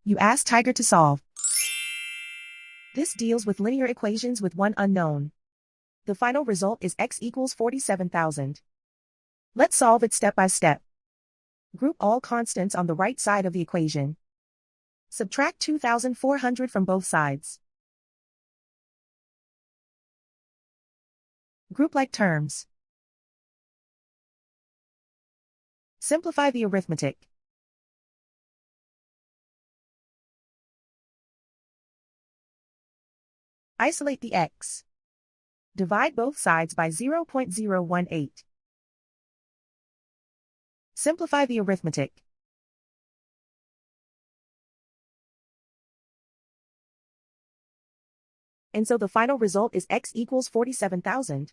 You ask Tiger to solve. This deals with linear equations with one unknown. The final result is x equals 47,000. Let's solve it step by step. Group all constants on the right side of the equation. Subtract 2,400 from both sides. Group like terms. Simplify the arithmetic. Isolate the x. Divide both sides by 0.018. Simplify the arithmetic. And so the final result is x equals 47,000.